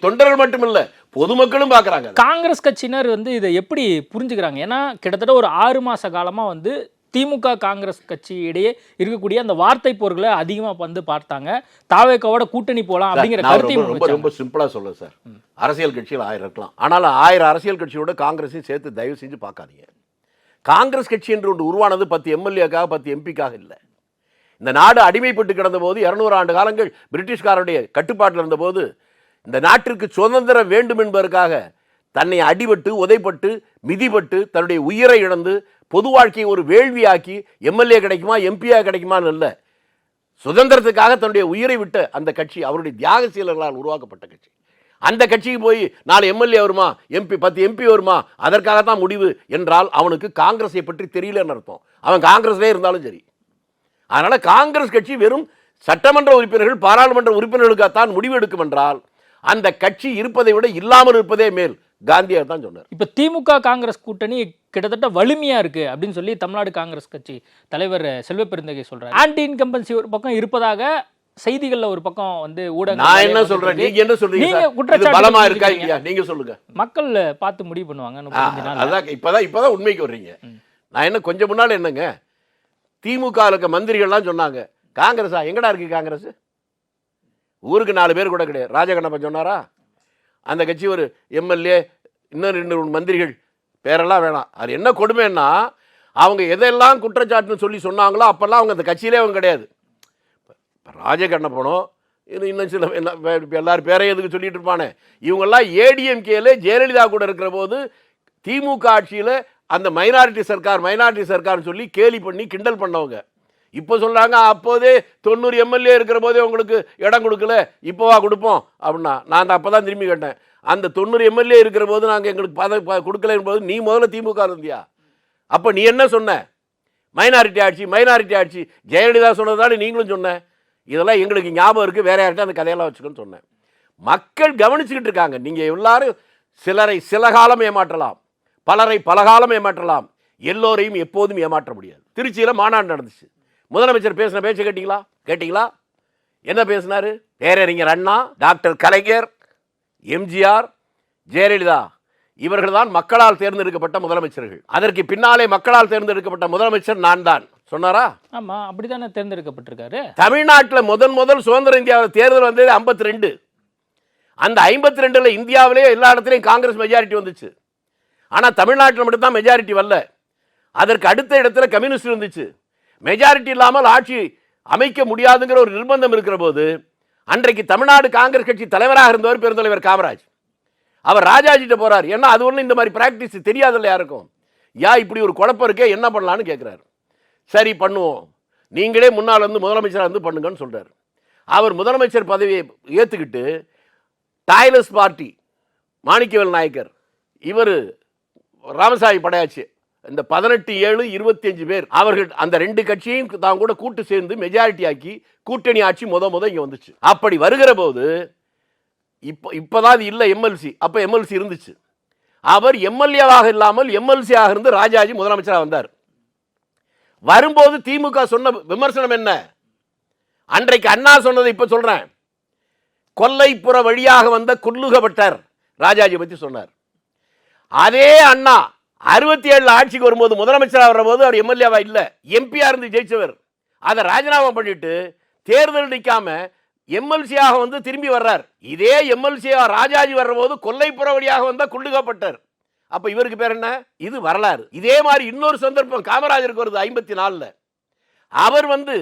தொண்டர்கள் மட்டுமில்ல, பொதுமக்களும் பார்க்குறாங்க. காங்கிரஸ் கட்சியினர் வந்து இதை எப்படி புரிஞ்சுக்கிறாங்க? ஏன்னா கிட்டத்தட்ட ஒரு 6 மாத காலமாக வந்து திமுக காங்கிரஸ் கட்சி இடையே இருக்கக்கூடிய அந்த வார்த்தை போர்களை அதிகமாக வந்து பார்த்தாங்க. தாவேக்காவோட கூட்டணி போகலாம் அப்படிங்கிற கருத்தையும் ரொம்ப ரொம்ப சிம்பிளாக சொல்ல சார். அரசியல் கட்சிகள் 1000 இருக்கலாம், ஆனால் 1000 அரசியல் கட்சியோட காங்கிரஸையும் சேர்த்து தயவு செஞ்சு பார்க்காதீங்க. காங்கிரஸ் கட்சி என்று ஒன்று உருவானது 10 எம்எல்ஏக்காக 10 எம்பிக்காக இல்லை. இந்த நாடு அடிமைப்பட்டு கிடந்த போது 200 ஆண்டு காலங்கள் பிரிட்டிஷ்காரருடைய கட்டுப்பாட்டில் இருந்தபோது இந்த நாட்டிற்கு சுதந்திரம் வேண்டும் என்பதற்காக தன்னை அடிபட்டு உதைப்பட்டு மிதிப்பட்டு தன்னுடைய உயிரை இழந்து பொது வாழ்க்கையை ஒரு வேள்வியாக்கி எம்எல்ஏ கிடைக்குமா எம்பியாக கிடைக்குமான்னு இல்லை, சுதந்திரத்துக்காக தன்னுடைய உயிரை விட்ட அந்த கட்சி அவருடைய தியாகசீலர்களால் உருவாக்கப்பட்ட கட்சி. அந்த கட்சிக்கு போய் 4 எம்எல்ஏ வருமா, 10 எம்பி வருமா, அதற்காகத்தான் முடிவு என்றால் அவனுக்கு காங்கிரஸை பற்றி தெரியலன்னு அர்த்தம். அவன் காங்கிரஸ்லேயே இருந்தாலும் சரி. அதனால காங்கிரஸ் கட்சி வெறும் சட்டமன்ற உறுப்பினர்கள் பாராளுமன்ற உறுப்பினர்களுக்காகத்தான் முடிவு எடுக்கும் என்றால் அந்த கட்சி இருப்பதை விட இல்லாமல் இருப்பதே மேல். காந்தியார் தான் சொன்னார். இப்போ திமுக காங்கிரஸ் கூட்டணி கிட்டத்தட்ட வலிமையா இருக்கு அப்படின்னு சொல்லி தமிழ்நாடு காங்கிரஸ் கட்சி தலைவர் செல்வ பெருந்தகை சொல்றாரு. ஆன்டி இன்கம்பன்சி ஒரு பக்கம் இருப்பதாக செய்திகள்ல ஒரு பக்கம் வந்து ஊடகம். நான் என்ன சொல்றேன், நீங்க என்ன சொல்றீங்க? குற்றச்சாட்டு பலமா இருக்கா இல்லையா? நீங்க சொல்லுங்க. மக்கள் பார்த்து முடிவு பண்ணுவாங்க. அதான் இப்பதான் உண்மைக்கு வர்றீங்க. நான் என்ன கொஞ்சம் முன்னால என்னங்க திமுக இருக்க மந்திரிகள்லாம் சொன்னாங்க, காங்கிரஸா எங்கடா இருக்கு காங்கிரஸ்? ஊருக்கு 4 பேர் கூட கிடையாது. ராஜகண்ணப்பன் சொன்னாரா? அந்த கட்சி ஒரு எம்எல்ஏ இன்னும் 2 மந்திரிகள் பேரெல்லாம் வேணாம். அது என்ன கொடுமைன்னா அவங்க எதெல்லாம் குற்றச்சாட்டுன்னு சொல்லி சொன்னாங்களோ அப்பெல்லாம் அவங்க அந்த கட்சியிலே அவங்க கிடையாது. ராஜகண்ணப்பனோ இன்னும் சில எல்லாரும் பேரையும் எதுக்கு சொல்லிட்டு இருப்பானே, இவங்கெல்லாம் ஏடிஎம்கேல ஜெயலலிதா கூட இருக்கிற போது திமுக ஆட்சியில் அந்த மைனாரிட்டி சர்க்கார்னு சொல்லி கேலி பண்ணி கிண்டல் பண்ணவங்க. இப்போ சொல்கிறாங்க அப்போதே 90 எம்எல்ஏ இருக்கிற போதே உங்களுக்கு இடம் கொடுக்கல, இப்போவா கொடுப்போம் அப்படின்னா. நான் அப்போ தான் திரும்பி கேட்டேன், அந்த 90 எம்எல்ஏ இருக்கிற போது நாங்கள் எங்களுக்கு கொடுக்கல போது நீ முதல்ல திமுக இருந்தியா? அப்போ நீ என்ன சொன்ன? மைனாரிட்டி ஆட்சி ஜெயலலிதா சொன்னதானே நீங்களும் சொன்ன. இதெல்லாம் எங்களுக்கு ஞாபகம் இருக்குது, வேற யார்கிட்ட அந்த கதையெல்லாம் வச்சுக்கோன்னு சொன்னேன். மக்கள் கவனிச்சுக்கிட்டு இருக்காங்க. நீங்கள் எல்லாரும் சிலரை சில காலம் ஏமாற்றலாம், பலரை பலகாலம் ஏமாற்றலாம், எல்லோரையும் எப்போதும் ஏமாற்ற முடியாது. திருச்சியில் மாநாடு நடந்துச்சு. முதலமைச்சர் பேசின பேச்சு கேட்டீங்களா? என்ன பேசினாரு? பேரறிஞர் அண்ணா, டாக்டர் கலைஞர், எம்ஜிஆர், ஜெயலலிதா இவர்கள் தான் மக்களால் தேர்ந்தெடுக்கப்பட்ட முதலமைச்சர்கள். அதற்கு பின்னாலே மக்களால் தேர்ந்தெடுக்கப்பட்ட முதலமைச்சர் நான் தான் சொன்னாரா? ஆமா, அப்படித்தானே தேர்ந்தெடுக்கப்பட்டிருக்காரு. தமிழ்நாட்டில் முதல் சுதந்திர இந்தியாவில் தேர்தல் வந்தது 52. அந்த 52ல் இந்தியாவிலே எல்லா இடத்துலையும் காங்கிரஸ் மெஜாரிட்டி வந்துச்சு. ஆனால் தமிழ்நாட்டில் மட்டும்தான் மெஜாரிட்டி வரல. அதற்கு அடுத்த இடத்துல கம்யூனிஸ்ட் இருந்துச்சு. மெஜாரிட்டி இல்லாமல் ஆட்சி அமைக்க முடியாதுங்கிற ஒரு நிர்பந்தம் இருக்கிற போது அன்றைக்கு தமிழ்நாடு காங்கிரஸ் கட்சி தலைவராக இருந்தவர் பெருந்தலைவர் காமராஜ். அவர் ராஜாஜிட்ட போறார். ஏன்னா அது ஒன்றும் இந்த மாதிரி பிராக்டிஸ் தெரியாதுல்ல யாருக்கும். இப்படி ஒரு குழப்பம் இருக்கே, என்ன பண்ணலான்னு கேட்குறாரு. சரி பண்ணுவோம், நீங்களே முன்னால் வந்து முதலமைச்சராக இருந்து பண்ணுங்கன்னு சொல்றாரு. அவர் முதலமைச்சர் பதவியை ஏற்றுக்கிட்டு டாய்லஸ் பார்ட்டி மாணிக்கவேல் நாயக்கர், இவர் ராமசாமி படையாச்சி, இந்த 18-7-25 பேர் அவர்கள் அந்த ரெண்டு கட்சியையும் தான் கூட கூட்டு சேர்ந்து மெஜாரிட்டி ஆக்கி கூட்டணி ஆட்சி முத இங்க வந்துச்சு. அப்படி வருகிற போது இப்பதான் அது இல்லை எம்எல்சி, அப்ப எம்எல்சி இருந்துச்சு. அவர் எம்எல்ஏவாக இல்லாமல் எம்எல்சி ஆக இருந்து ராஜாஜி முதலமைச்சராக வந்தார். வரும்போது திமுக சொன்ன விமர்சனம் என்ன? அன்றைக்கு அண்ணா சொன்னதை இப்ப சொல்றேன். கொல்லைப்புற வழியாக வந்த கொல்லுகப்பட்டார் ராஜாஜி பத்தி சொன்னார். அதே அண்ணா 67 ஆட்சிக்கு வரும்போது முதலமைச்சராக வர்ற போது அவர் எம்எல்ஏவா இல்ல, எம்பியா இருந்து ஜெயிச்சவர். அதை ராஜினாமா பண்ணிட்டு தேர்தல் நிற்காம எம்எல்சியாக வந்து திரும்பி வர்றார். இதே எம்எல்சியா ராஜாஜி வர்ற போது கொல்லைப்புற வழியாக வந்த கொள்ளுகப்பட்டார். அப்ப இவருக்கு பேர் என்ன? இது வரலாறு. இதே மாதிரி இன்னொரு சந்தர்ப்பம் காமராஜருக்கு வருது 54ல். அவர் வந்து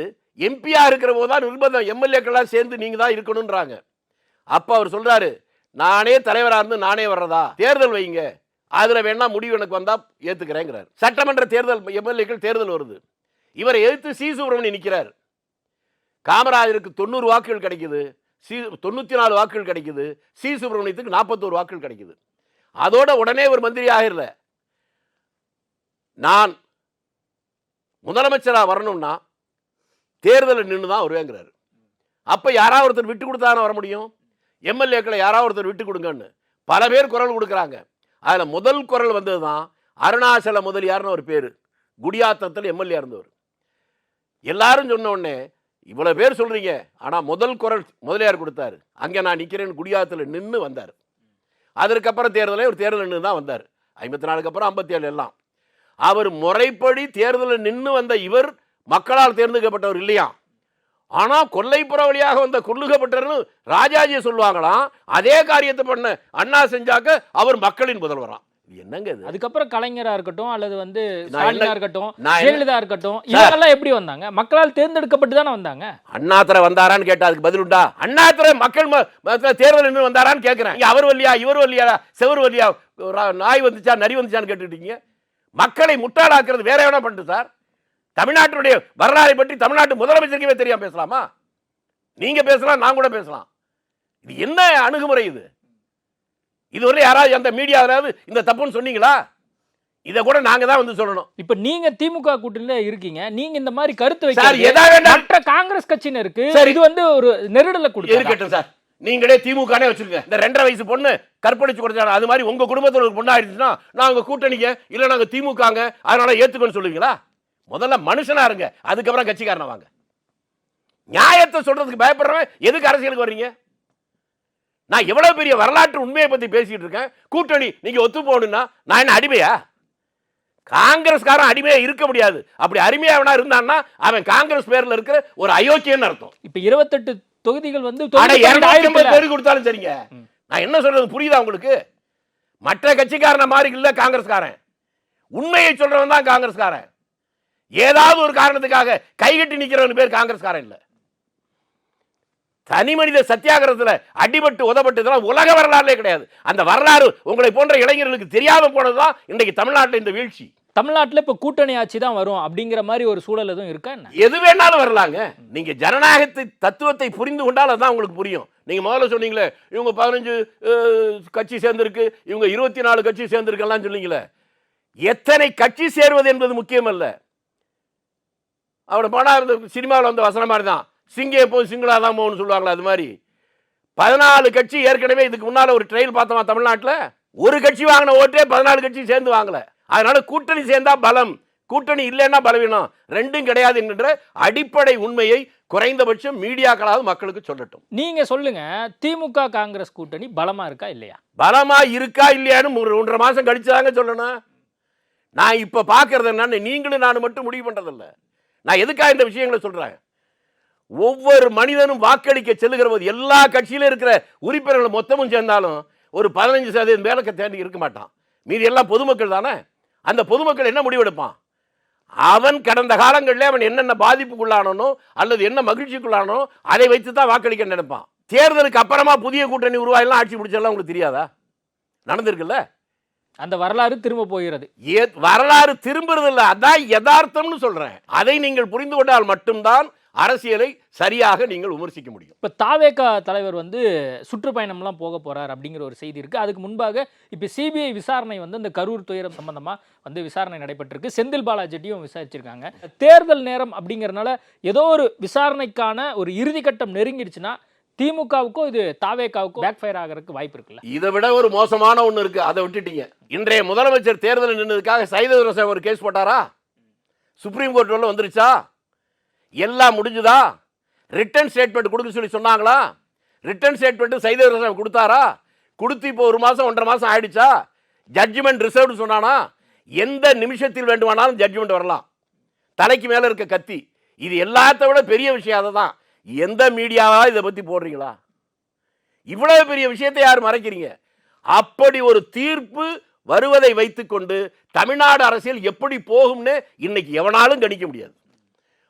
எம்பியா இருக்கிற போதுதான் நிர்பந்தம், எம்எல்ஏக்கெல்லாம் சேர்ந்து நீங்க தான் இருக்கணும்ன்றாங்க. அப்ப அவர் சொல்றாரு, நானே தலைவராக இருந்து நானே வர்றதா, தேர்தல் வைங்க, அதுல வேணா முடிவு எனக்கு வந்தா ஏத்துக்கிறேங்கிறார். சட்டமன்ற தேர்தல், எம்எல்ஏக்கள் தேர்தல் வருது. இவரை எதிர்த்து சி சுப்பிரமணியன் நிற்கிறார். காமராஜருக்கு 90 வாக்குகள் கிடைக்குது, 94 வாக்குகள் கிடைக்குது, சி சுப்பிரமணியத்துக்கு 41 வாக்குகள் கிடைக்குது. அதோட உடனே ஒரு மந்திரி ஆகிடல, நான் முதலமைச்சராக வரணும்னா தேர்தலில் நின்று தான் வருவேங்கிறாரு. அப்ப யாராவது ஒருத்தர் விட்டு கொடுத்தாலும் வர முடியும். எம்எல்ஏக்களை யாராவது ஒருத்தர் விட்டு கொடுங்கன்னு பல பேர் குரல் கொடுக்குறாங்க. அதுல முதல் குரல் வந்தது தான் அருணாச்சல முதலியார்னு ஒரு பேரு, குடியாத்தத்தில் எம்எல்ஏ இருந்தவர். எல்லாரும் சொன்ன உடனே இவ்வளவு பேர் சொல்றீங்க, ஆனா முதல் குரல் முதலியார் கொடுத்தாரு. அங்க நான் நிக்கிறேன் குடியாத்தத்தில் நின்று வந்தார். அதற்கப்புறம் தேர்தலில் ஒரு தேர்தல் நின்று தான் வந்தார். 54க்கு அப்புறம் 57 எல்லாம். அவர் முறைப்படி தேர்தலில் நின்று வந்த இவர் மக்களால் தேர்ந்தெடுக்கப்பட்டவர் இல்லையா. ஆனா கொல்லைப்புற வழியாக வந்த கொல்லுகப்பட்டர்னு ராஜாஜி சொல்லுவாங்களாம். அதே காரியத்தை பண்ண அண்ணா செஞ்சாக்க அவர் மக்களின் முதல்வராம். என்னங்க இது? அதுக்கப்புறம் கலைஞரா இருக்கட்டும் அல்லது வந்து ஸ்டாலினா இருக்கட்டும், ஜெயலலிதா இருக்கட்டும், இவங்கெல்லாம் எப்படி வந்தாங்க? மக்களால் தேர்ந்தெடுக்கப்பட்டு தானே வந்தாங்க. அண்ணாதுரை வந்தாரான்னு கேட்டா அதுக்கு பதில் உண்டா? அண்ணாதுரை மக்கள் தேர்தல் நின்று வந்தாரான்னு கேட்கிறேன். அவர் வல்லியா, இவர் வல்லியா, செவர் வல்லியா, நாய் வந்துச்சா நரி வந்துச்சான்னு கேட்டுட்டீங்க. மக்களை முட்டாளாக்குறது வேற எவனா பண்ணிட்டு சார்? தமிழ்நாட்டுடைய வரலாறை பற்றி தமிழ்நாட்டு முதலமைச்சருக்கே தெரியாம பேசலாமா? நீங்க பேசலாம், நான் கூட பேசலாம். இது என்ன அணுகுமுறை? இது இதுவரை யாராவது அந்த மீடியாவது இந்த தப்புன்னு சொன்னீங்களா? இதை கூட நாங்க தான் வந்து சொல்லணும். இப்ப நீங்க திமுக கூட்டணியில இருக்கீங்க, நீங்க இந்த மாதிரி கருத்து வைக்க மற்ற காங்கிரஸ் கட்சியினருக்கு இது வந்து ஒரு நெருடலை கொடுக்க இருக்கட்டும் சார். நீங்களே திமுகனே வச்சிருங்க. இந்த 2.5 வயசு பொண்ணு கற்பழிச்சு கொடுத்தாங்க, அது மாதிரி உங்க குடும்பத்தில் ஒரு பொண்ணா இருந்துச்சுன்னா நாங்க கூட்டணிங்க இல்ல நாங்க திமுகங்க அதனால ஏத்துக்கன்னு சொல்லுவீங்களா? முதல்ல மனுஷனா இருங்க, அதுக்கப்புறம் கட்சிக்காரன வாங்க. நியாயத்தை சொல்றதுக்கு பயப்படுறவன் எதுக்கு அரசியலுக்கு வர்றீங்க? நான் எவ்வளவு பெரிய வரலாற்று உண்மையை பத்தி பேசிட்டு இருக்கேன். கூட்டணி நீங்க ஒத்து போகணும்னா நான் என்ன அடிமையா? காங்கிரஸ்காரன் அடிமையா இருக்க முடியாது. அப்படி அடிமையாவனா இருந்தான்னா அவன் காங்கிரஸ் பேர்ல இருக்கிற ஒரு அயோக்கியன்னு அர்த்தம். இப்ப 28 தொகுதிகள் வந்து பேரு கொடுத்தாலும் சரிங்க. நான் என்ன சொல்றது புரியுதா உங்களுக்கு? மற்ற கட்சிக்காரன மாதிரி இல்ல காங்கிரஸ்காரன். உண்மையை சொல்றவன் தான் காங்கிரஸ்காரன். ஏதாவது ஒரு காரணத்துக்காக கைகட்டி நிக்கிறவன் பேர் காங்கிரஸ்காரன் இல்ல. தனி மனித சத்தியாகிரகத்தில் அடிபட்டு உதப்பட்டு உலக வரலாறுலே கிடையாது. அந்த வரலாறு உங்களை போன்ற இளைஞர்களுக்கு தெரியாம போனதுதான் இன்றைக்கு தமிழ்நாட்டில் இந்த வீழ்ச்சி. தமிழ்நாட்டில் இப்ப கூட்டணி ஆட்சி தான் வரும் அப்படிங்கிற மாதிரி ஒரு சூழல் எதுவும் இருக்கா? எது வேணாலும் வரலாங்க. நீங்க ஜனநாயகத்தை தத்துவத்தை புரிந்து கொண்டால் அதுதான் உங்களுக்கு புரியும். நீங்க முதல்ல சொன்னீங்களே இவங்க 15 கட்சி சேர்ந்திருக்கு, இவங்க 24 கட்சி சேர்ந்திருக்கலாம் சொன்னீங்களே. எத்தனை கட்சி சேர்வது என்பது முக்கியம் அல்ல. அவட போனா சினிமாவில் வந்த வசனம் மாதிரி தான், சிங்கே போய் சிங்களா தான் போகணும்னு சொல்லுவாங்களா, அது மாதிரி 14 கட்சி ஏற்கனவே இதுக்கு முன்னால ஒரு ட்ரையல் பார்த்தோமா தமிழ்நாட்டில். ஒரு கட்சி வாங்கின ஓட்டே 14 கட்சி சேர்ந்து வாங்கல. அதனால கூட்டணி சேர்ந்தா பலம், கூட்டணி இல்லைன்னா பலவீனம், ரெண்டும் கிடையாது என்கின்ற அடிப்படை உண்மையை குறைந்தபட்சம் மீடியாக்களாவது மக்களுக்கு சொல்லட்டும். நீங்க சொல்லுங்க, திமுக காங்கிரஸ் கூட்டணி பலமா இருக்கா இல்லையா? பலமா இருக்கா இல்லையான்னு 1.5 மாசம் கழிச்சுதாங்க சொல்லணும். நான் இப்ப பாக்குறது என்னன்னு நீங்களும் நானும் மட்டும் முடிவு பண்றதில்ல. நான் எதுக்காக இந்த விஷயங்களை சொல்றேன்? ஒவ்வொரு மனிதனும் வாக்களிக்க செல்லுகிற போது எல்லா கட்சியிலும் இருக்கிற உறுப்பினர்கள் மொத்தமும் சேர்ந்தாலும் ஒரு 15% மேல தேடி இருக்க மாட்டான். மீதி எல்லாம் பொதுமக்கள் தானே. அந்த பொதுமக்கள் என்ன முடிவெடுப்பான்? அவன் கடந்த காலங்களில் அவன் என்னென்ன பாதிப்புக்குள்ளானோ அல்லது என்ன மகிழ்ச்சிக்குள்ளானோ அதை வைத்து தான் வாக்களிக்க நினைப்பான். தேர்தலுக்கு அப்புறமா புதிய கூட்டணி உருவாயெல்லாம் ஆட்சி பிடிச்செல்லாம் உங்களுக்கு தெரியாதா? நடந்திருக்குல்ல. அந்த வரலாறு திரும்ப போகிறது. வரலாறு திரும்புறது இல்லை, அதான் யதார்த்தம்னு சொல்றேன். அதை நீங்கள் புரிந்து கொண்டால் மட்டும்தான் அரசியலை சரியாக நீங்கள் விமர்சிக்க முடியும். இப்போ தாவேகா தலைவர் வந்து சுற்றுப்பயணம்லாம் போக போறார் அப்படிங்கிற ஒரு செய்தி இருக்கு. அதுக்கு முன்பாக இப்போ சிபிஐ விசாரணை வந்து இந்த கரூர் துயரம் சம்பந்தமா வந்து விசாரணை நடைபெற்றிருக்கு. செந்தில் பாலாஜியும் விசாரிச்சிருக்காங்க. தேர்தல் நேரம் அப்படிங்கறதுனால ஏதோ ஒரு விசாரணைக்கான ஒரு இறுதிக்கட்டம் நெருங்கிடுச்சுன்னா திமுகவுக்கும் இது தாவேகாவுக்கும் பேக் ஃபயர் ஆகிறதுக்கு வாய்ப்பு இருக்குல்ல? இதை விட ஒரு மோசமான ஒன்று இருக்கு, அதை விட்டுட்டீங்க. இன்றைய முதலமைச்சர் தேர்தல் நின்றதுக்காக சைதர் ஒரு கேஸ் போட்டாரா? சுப்ரீம் கோர்ட் வந்துருச்சா? எல்லாம் முடிஞ்சுதா? ரிட்டர்ன் ஸ்டேட்மெண்ட் கொடுக்க சொல்லி சொன்னாங்களா? ரிட்டர்ன் ஸ்டேட்மெண்ட் சைதர் கொடுத்தாரா? கொடுத்து இப்போ 1 மாசம் 1.5 மாசம் ஆயிடுச்சா? ஜட்ஜ்மெண்ட் ரிசர்வ்டு சொன்னானா? எந்த நிமிஷத்தில் வேண்டுமானாலும் ஜட்ஜ்மெண்ட் வரலாம். தலைக்கு மேல இருக்க கத்தி. இது எல்லாத்த விட பெரிய விஷயம். அதை தான் எந்த மீடியாவா இதை பத்தி போடுறீங்களா? இவ்வளவு பெரிய விஷயத்தை யார் மறைக்கிறீங்க? அப்படி ஒரு தீர்ப்பு வருவதை வைத்துக்கொண்டு தமிழ்நாடு அரசியல் எப்படி போகும்னு இன்னைக்கு எவனாலும் கணிக்க முடியாது.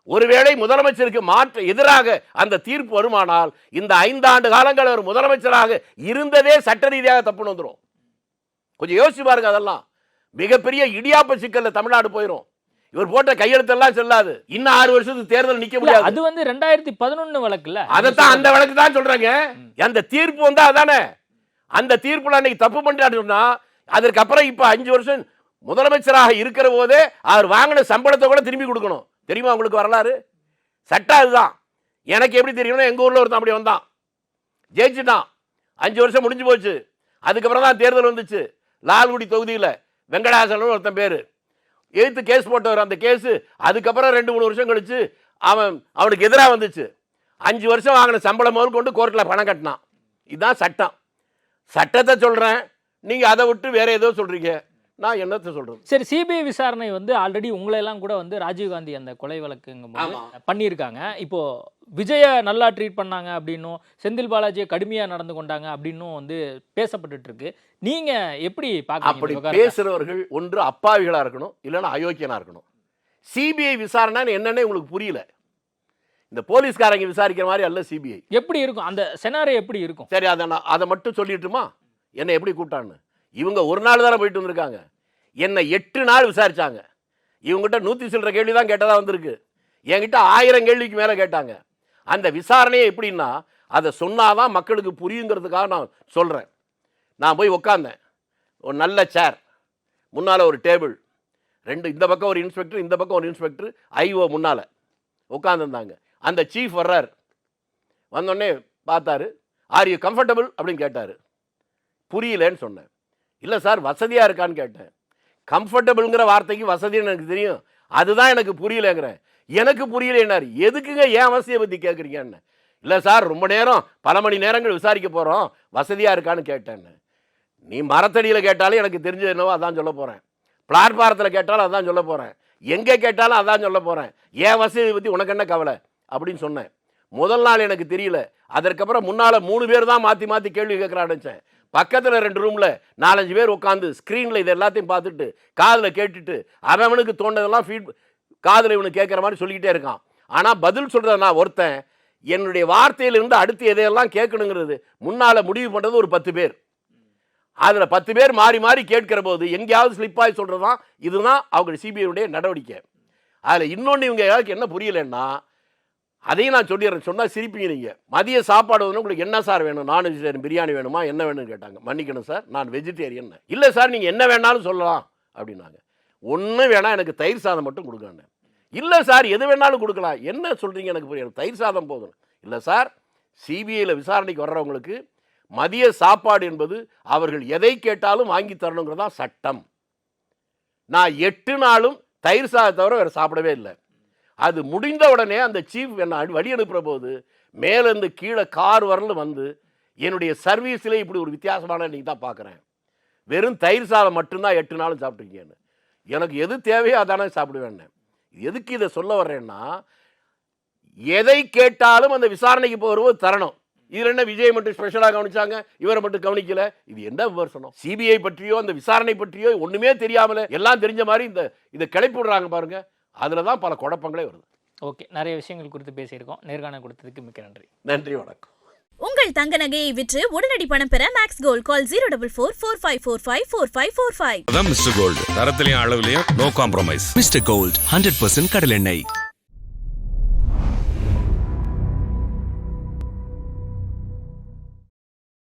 ஒருவேளை முதலமைச்சருக்கு மாற்ற எதிராக அந்த தீர்ப்பு வருமானால் இந்த 5 ஆண்டு காலங்கள் அவர் முதலமைச்சராக இருந்ததே சட்ட ரீதியாக தப்புன்னு வந்துடும். கொஞ்சம் யோசிச்சு பாருங்க. அதெல்லாம் மிகப்பெரிய இடியாப்ப சிக்கல்ல தமிழ்நாடு போயிடும். இவர் போட்ட கையெழுத்தெல்லாம் செல்லாது. இன்னும் 6 வருஷத்துக்கு தேர்தல் நிக்க முடியாது. அது வந்து 2011 வழக்குல. அதைத்தான் அந்த வழக்கு தான் சொல்றாங்க. அந்த தீர்ப்பு வந்தா அதானே. அந்த தீர்ப்புல அன்னைக்கு தப்பு பண்ணிட்டான்னு சொன்னா அதற்கு அப்புறம் இப்ப 5 வருஷம் முதலமைச்சராக இருக்கிற போதே அவர் வாங்கின சம்பளத்தை கூட திரும்பி கொடுக்கணும். தெரியுமா உங்களுக்கு வரலாறு? சட்டம் அதுதான். எனக்கு எப்படி தெரியும்னா எங்க ஊர்ல ஒருத்தன் அப்படி வந்தான், ஜெயிச்சுட்டான். 5 வருஷம் முடிஞ்சு போச்சு. அதுக்கப்புறம் தான் தேர்தல் வந்துச்சு. லால்குடி தொகுதியில் வெங்கடாசலம் ஒருத்தன் பேரு எழுத்து கேஸ் போட்டவர். அந்த கேஸ் அதுக்கப்புறம் 2-3 வருஷம் கழிச்சு அவனுக்கு எதிராக வந்துச்சு. 5 வருஷம் வாங்கின சம்பளம் முதல் கொண்டு கோர்ட்டில் பணம் கட்டினான். இதுதான் சட்டம். சட்டத்தை சொல்றேன், நீங்க அதை விட்டு வேற ஏதோ சொல்றீங்க. நான் என்னத்தை சொல்றது? சரி, சிபிஐ விசாரணை வந்து ஆல்ரெடி உங்களை எல்லாம் கூட வந்து ராஜீவ்காந்தி அந்த கொலை வழக்குங்க பண்ணியிருக்காங்க. இப்போ விஜய நல்லா ட்ரீட் பண்ணாங்க அப்படின்னும் செந்தில் பாலாஜியை கடுமையா நடந்து கொண்டாங்க அப்படின்னும் வந்து பேசப்பட்டு இருக்கு. நீங்க எப்படி அப்படி பேசுறவர்கள் ஒன்று அப்பாவிகளா இருக்கணும், இல்லைன்னா அயோக்கியனா இருக்கணும். சிபிஐ விசாரணை என்னன்னு உங்களுக்கு புரியல. இந்த போலீஸ்காரங்க விசாரிக்கிற மாதிரி அல்ல சிபிஐ. எப்படி இருக்கும் அந்த செனாரியோ? எப்படி இருக்கும்? சரி, அதை மட்டும் சொல்லிட்டுமா என்ன எப்படி கூட்டான்னு? இவங்க 1 நாள் தானே போயிட்டு வந்திருக்காங்க. என்னை 8 நாள் விசாரிச்சாங்க. இவங்ககிட்ட 100 சில்லற கேள்வி தான் கேட்டதா வந்திருக்கு. என்கிட்ட 1000 கேள்விக்கு மேல கேட்டாங்க. அந்த விசாரணையே எப்படின்னா அதை சொன்னாதான் மக்களுக்கு புரியுங்கிறதுக்காக நான் சொல்றேன். நான் போய் உட்கார்ந்தேன். ஒரு நல்ல சேர், முன்னால ஒரு டேபிள், 2 இந்த பக்கம் ஒரு இன்ஸ்பெக்டர், இந்த பக்கம் ஒரு இன்ஸ்பெக்டர், ஐஓ முன்னால உட்காந்துருந்தாங்க. அந்த சீஃப் வர்றார். வந்தோடனே பார்த்தாரு. ஆர் யூ கம்ஃபர்டபுள் அப்படின்னு கேட்டாரு. புரியலன்னு சொன்னேன். இல்லை சார் வசதியாக இருக்கான்னு கேட்டேன். கம்ஃபர்டபுளுங்கிற வார்த்தைக்கு வசதின்னு எனக்கு தெரியும், அதுதான் எனக்கு புரியலங்கிறேன். எனக்கு புரியலன்னாரு. எதுக்குங்க ஏன் வசதியை பற்றி கேட்குறீங்கன்னு. இல்லை சார் ரொம்ப நேரம் பல மணி நேரங்கள் விசாரிக்க போகிறோம், வசதியாக இருக்கான்னு கேட்டேன்னு. நீ மரத்தடியில் கேட்டாலும் எனக்கு தெரிஞ்சது என்னவோ அதான் சொல்ல போகிறேன். பிளாட்பாரத்தில் கேட்டாலும் அதான் சொல்ல போகிறேன். எங்கே கேட்டாலும் அதான் சொல்ல போகிறேன். ஏன் வசதியை பற்றி உனக்கு என்ன கவலை அப்படின்னு சொன்னேன். முதல் நாள் எனக்கு தெரியல. அதற்கப்புறம் முன்னால் 3 பேர் தான் மாற்றி மாற்றி கேள்வி கேட்குறான்னு. பக்கத்தில் 2 ரூமில் 4-5 பேர் உட்காந்து ஸ்க்ரீனில் இது எல்லாத்தையும் பார்த்துட்டு காதில் கேட்டுட்டு அவனுக்கு தோன்றதெல்லாம் காதில் இவனுக்கு கேட்குற மாதிரி சொல்லிக்கிட்டே இருக்கான். ஆனால் பதில் சொல்கிறத நான் ஒருத்தன் என்னுடைய வார்த்தையிலிருந்து அடுத்து எதையெல்லாம் கேட்கணுங்கிறது முன்னால் முடிவு பண்ணுறது ஒரு 10 பேர். அதில் 10 பேர் மாறி மாறி கேட்கிற போது எங்கேயாவது ஸ்லிப்பாகி சொல்கிறது தான் இதுதான் அவங்க சிபிஐடைய நடவடிக்கை. அதில் இன்னொன்று இவங்க யாருக்கு என்ன புரியலைன்னா அதையும் நான் சொல்லிடுறேன். சொன்னால் சிரிப்பீங்க நீங்கள். மதிய சாப்பாடு வந்து உங்களுக்கு என்ன சார் வேணும்? நான் வெஜிடேரியன், பிரியாணி வேணுமா, என்ன வேணும்னு கேட்டாங்க. மன்னிக்கணும் சார், நான் வெஜிடேரியன். இல்லை சார் நீங்கள் என்ன வேணாலும் சொல்லலாம் அப்படின்னாங்க. ஒன்றும் வேணாம், எனக்கு தயிர் சாதம் மட்டும் கொடுக்கணும். இல்லை சார் எது வேணாலும் கொடுக்கலாம். என்ன சொல்கிறீங்க எனக்கு புரியல. தயிர் சாதம் போதும். இல்லை சார், சிபிஐயில் விசாரணைக்கு வர்றவங்களுக்கு மதிய சாப்பாடு என்பது அவர்கள் எதை கேட்டாலும் வாங்கி தரணுங்கிறதான் சட்டம். நான் 8 நாளும் தயிர் சாதம் தவிர வேறு சாப்பிடவே இல்லை. அது முடிந்த உடனே அந்த சீஃப் என்ன வழி அனுப்புகிற போது மேலேருந்து கீழே கார் வரல வந்து என்னுடைய சர்வீஸில் இப்படி ஒரு வித்தியாசமான நீங்கள் தான் பார்க்குறேன். வெறும் தயிர் சாதம் மட்டும்தான் 8 நாளும் சாப்பிட்ருக்கீங்கன்னு. எனக்கு எது தேவையோ அதானே சாப்பிடுவேன். எதுக்கு இதை சொல்ல வர்றேன்னா எதை கேட்டாலும் அந்த விசாரணைக்கு போகிறபோது தரணும். இதில் என்ன விஜய் மட்டும் ஸ்பெஷலாக கவனிச்சாங்க, இவரை மட்டும் கவனிக்கல? இது என்ன விமர்சனம்? சிபிஐ பற்றியோ அந்த விசாரணை பற்றியோ ஒன்றுமே தெரியாமல எல்லாம் தெரிஞ்ச மாதிரி இதை கிளப்பி விடுறாங்க பாருங்க. அதில் தான் பல குழப்பங்களே வருது. ஓகே, நிறைய விஷயங்கள் குறித்து பேசியிருக்கோம். நேர்காணல் கொடுத்ததுக்கு மிக்க நன்றி. நன்றி, வணக்கம். உங்கள் தங்க நகையை விற்று உடனடி பணம் பெற மேக்ஸ் கோல்ட் கால் 04445454545. அதான் மிஸ்டர் கோல்டு. தரத்திலையும் அளவுலையும் நோ காம்ப்ரமைஸ். மிஸ்டர் கோல்ட் 100% கடலெண்ணெய்.